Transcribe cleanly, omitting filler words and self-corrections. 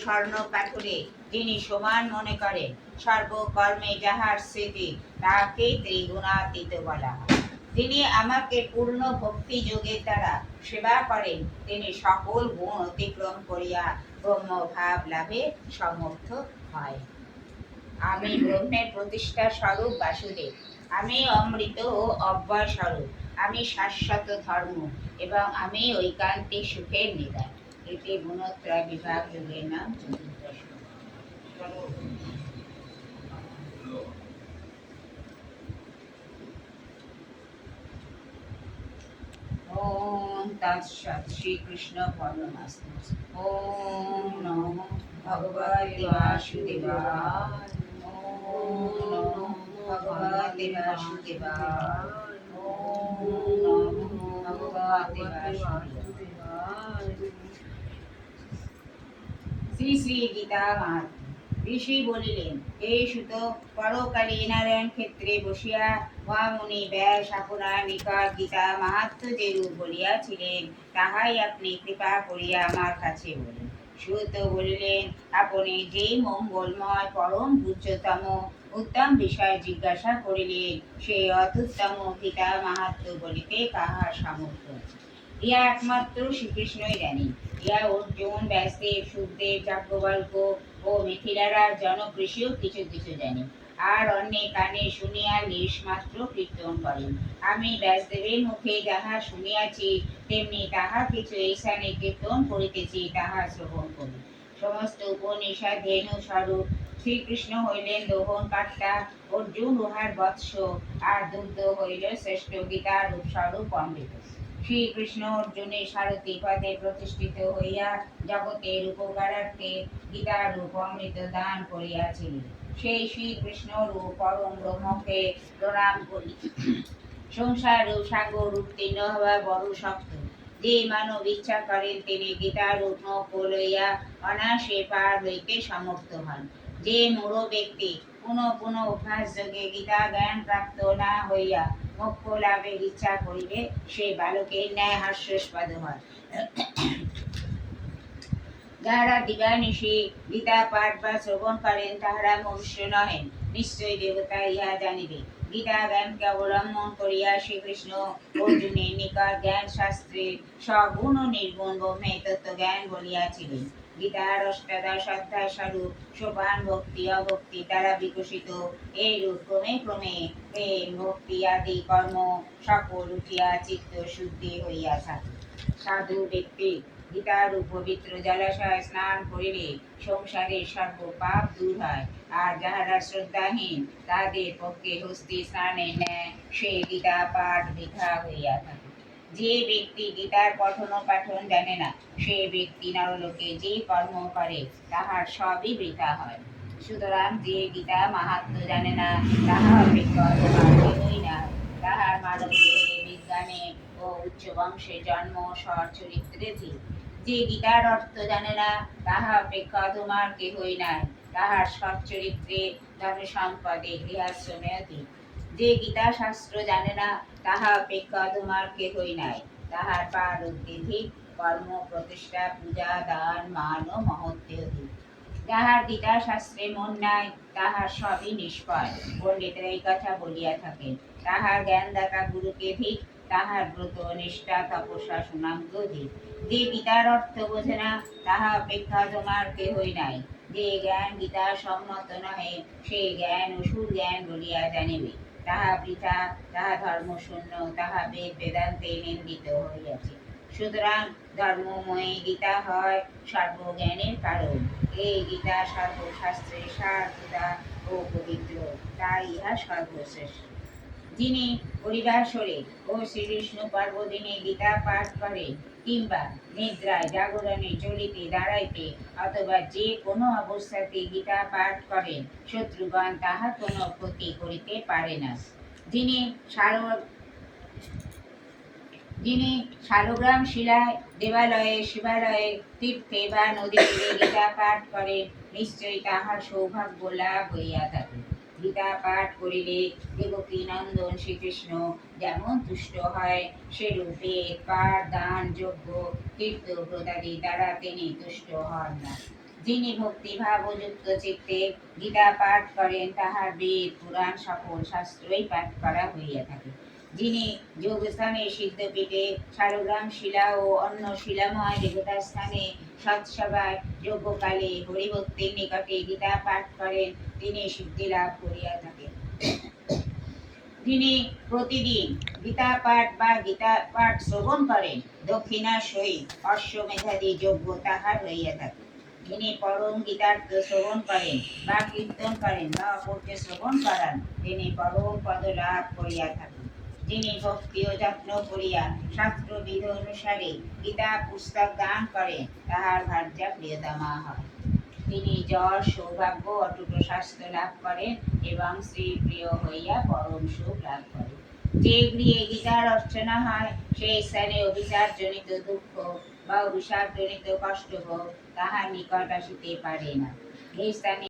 স্বর্ণ পাথরে যিনি সমান মনে করেন, সর্বকর্মে যাহার স্মৃতি, তাকে ত্রিগুণাতীত বলা হয়। যিনি আমাকে পূর্ণ ভক্তি যোগের দ্বারা সেবা করেন, তিনি সকল গুণ অতিক্রম করিয়া ব্রহ্মভাব লাভে সমর্থ হয়। আমি ব্রহ্মের প্রতিষ্ঠা স্বরূপ বাসুদেব, আমি অমৃত ও অব্যয় স্বরূপ, আমি শাশ্বত ধর্ম এবং আমি ঐকান্তিক সুখের নিদান। এটি গুণত্রয় বিভাগ যোগের নাম চতুর্দশ। ওম তৎসৎ। শ্রীকৃষ্ণ পরমাস্তু। ওম নমো ভগবতে বাসুদেবায়। ওম নমো ভগবতে বাসুদেবায়। ওম নমো ভগবতে বাসুদেবায়। শ্রী শ্রী গীতা মাহাত্ম্য। ঋষি বলিলেন, হে সুত, পরকালে নারায়ণ ক্ষেত্রে বসিয়া মহামুনি ব্যাস আপনার নিকট গীতা মাহাত্ম্য যেরূপ বলিয়াছিলেন, তাহাই আপনি কৃপা করিয়া আমার কাছে বলুন। সুত বলিলেন, আপনি যেই মঙ্গলময় পরম উচ্চতম উত্তম বিষয় জিজ্ঞাসা করিলেন, সেই অত্যুত্তম গীতা মাহাত্ম্য বলিতে কাহার সামর্থ্য আছে? ইহা একমাত্র শ্রীকৃষ্ণই জানেন। ইহা অর্জুন, ব্যাসদেব, সুখদেব, যাজ্ঞবল্ক্য ও মিথিলার জনকৃষিও কিছু কিছু জানে, আর অন্যে কানে শুনিয়া লেশমাত্র কীর্তন করেন। আমি ব্যাসদেবের মুখে যাহা শুনিয়াছি, তেমনি তাহা কিছু এই স্থানে কীর্তন করিতেছি, তাহা শ্রবণ করি। সমস্ত উপনিষদ ধেনু স্বরূপ। শ্রীকৃষ্ণ হইলেন দোহন কাট্টা, অর্জুন উহার বৎস, আর দুগ্ধ হইল শ্রেষ্ঠ গীতার রূপস্বরূপ অমৃত। শ্রীকৃষ্ণ অর্জুনের সারথি পদে প্রতিষ্ঠিত হইয়া জগতের উপকারার্থে গীতার রূপ অমৃত দান করিয়াছিলেন। সেই শ্রীকৃষ্ণ রূপ পরম ব্রহ্মকে প্রণাম করি। সংসার রূপ সাগর উত্তীর্ণ হওয়া বড় শক্ত। যে মানব ইচ্ছা করেন, তিনি গীতার রূপ নৌকো লইয়া অনায়াসে পার হইতে সমর্থ হন। যে মূঢ় ব্যক্তি পুনঃ পুনঃ অভ্যাস যোগে গীতা জ্ঞান প্রাপ্ত না হইয়া মোক্ষ লাভের ইচ্ছা করিবে, সে বালকের ন্যায় হাস্যাস্পদ হয়। যাহারা দিবানিশি গীতা পাঠ বা শ্রবণ করেন, তাহারা মনুষ্য নহেন, নিশ্চয় দেবতা, ইহা জানিবে। গীতা জ্ঞানকে অবলম্বন করিয়া শ্রীকৃষ্ণ অর্জুনের নিকট জ্ঞান শাস্ত্রে সগুণ ও নির্গুণ ব্রহ্মে তত্ত্ব জ্ঞান বলিয়াছিলেন। গীতার অষ্টাদশ অধ্যায় স্বরূপ সোপান ভক্তি অভক্তি দ্বারা বিকশিত এইরূপ ক্রমে ক্রমে প্রেম ভক্তি আদি কর্ম সকল উঠিয়া চিত্ত শুদ্ধি হইয়া থাকে। সাধু ব্যক্তি গীতার পবিত্র জলাশয় স্নান করিলে সংসারের সর্ব পাপ দূর হয়, আর যাহারা শ্রদ্ধাহীন, তাদের পক্ষে হস্তি স্নানের ন্যায় সে গীতা পাঠ বৃথা হইয়া থাকে। যে ব্যক্তি গীতার পঠন পাঠন জানে না, সে ব্যক্তি নরলোকে যে কর্ম করে, তাহার সবই বৃথা হয়। সুতরাং যে গীতা মাহাত্ম্য জানে না, তাহা অপেক্ষা কেহই না। তাহার মানব দেহে বিজ্ঞানে ও উচ্চ বংশে জন্ম, সৎ চরিত্রে ধীর। যে গীতার অর্থ জানে না, তাহা অপেক্ষা তোমার কেহই নাই। তাহার সৎ চরিত্রে ধন সম্পদে গৃহাশ্রমে অধিক। যে গীতা শাস্ত্র জানে না, তাহা অপেক্ষা তোমার কেহই নাই। তাহার পারুদ্ধি কর্ম প্রতিষ্ঠা পূজা দান মান ও মহত্বে অধিক। যাহার গীতা শাস্ত্রে মন নাই, তাহার সবই নিষ্ফল। পণ্ডিতরা এই কথা বলিয়া থাকেন। তাহার জ্ঞানদাতা গুরুকে ধিক, তাহার ব্রত নিষ্ঠা তপস্যা সুনামকে অধিক। যে গীতার অর্থ বোঝে না, তাহা অপেক্ষা তোমার কেহই নাই। যে জ্ঞান গীতা সম্মত নহে, সেই জ্ঞান অসুর জ্ঞান বলিয়া জানিবে। তাহা বৃথা, তাহা ধর্মশূন্য, তাহা বেদ বেদান্তে নিন্দিত হইয়াছে। সুতরাং ধর্মময়ী গীতা হয় সর্বজ্ঞানের কারণ। এই গীতা সর্বশাস্ত্রের সার ও পবিত্র, তাই ইহা সর্বশ্রেষ্ঠ। যিনি পরিবাসরে ও শ্রীবিষ্ণু পর্বদিনে গীতা পাঠ করে, কিংবা নিদ্রায় জাগরণে চলিতে দাঁড়াইতে অথবা যে কোনো অবস্থাতে গীতা পাঠ করেন, শত্রুগণ তাহা কোনো ক্ষতি করিতে পারে না। যিনি শালগ্রাম শিলায়, দেবালয়ে, শিবালয়ে, তীর্থে বা নদী তীরে গীতা পাঠ করেন, নিশ্চয়ই তাহার সৌভাগ্য লাভ হইয়া থাকে। গীতা পাঠ করিলে দেবকী নন্দন শ্রীকৃষ্ণ যেমন তুষ্ট হয়, সেরূপে পাঠ দান যজ্ঞ তীর্থ প্রদাদি দ্বারা তিনি তুষ্ট হন না। যিনি ভক্তি ভাবযুক্ত চিত্তে গীতা পাঠ করেন তাহার বেদ পুরাণ সকল শাস্ত্রই পাঠ করা হইয়া থাকে। যিনি যোগস্থানে সিদ্ধপীঠে শালগ্রাম শিলা ও অন্য শিলাময় দেবতা স্থানে সৎসভায় যজ্ঞকালে হরিভক্তির নিকটে গীতা পাঠ করেন তিনি সিদ্ধি লাভ করিয়া থাকেন। যিনি প্রতিদিন গীতা পাঠ বা গীতা পাঠ শ্রবণ করেন দক্ষিণার সহিত অশ্বমেধাদি যজ্ঞ তাহার হইয়া থাকে। যিনি পরম গীতার্থ শ্রবণ করেন বা কীর্তন করেন বা অপরকে শ্রবণ করান তিনি পরম পদ লাভ করিয়া থাকেন। যিনি ভক্তি ও যত্ন করিয়া শাস্ত্র বিধি অনুসারে গীতা পুস্তক দান করেন তাহার ভার্যা প্রিয়তমা হয়। তিনি যশ সৌভাগ্য অটুট স্বাস্থ্য লাভ করেন এবং শ্রী প্রিয় হইয়া পরম সুখ লাভ করেন। যে গৃহে গীতার অর্চনা হয় সেই স্থানে অভিশাপ জনিত দুঃখ বা অভিশাপ জনিত কষ্ট ভোগ তাহার নিকট আসিতে পারে না। এই স্থানে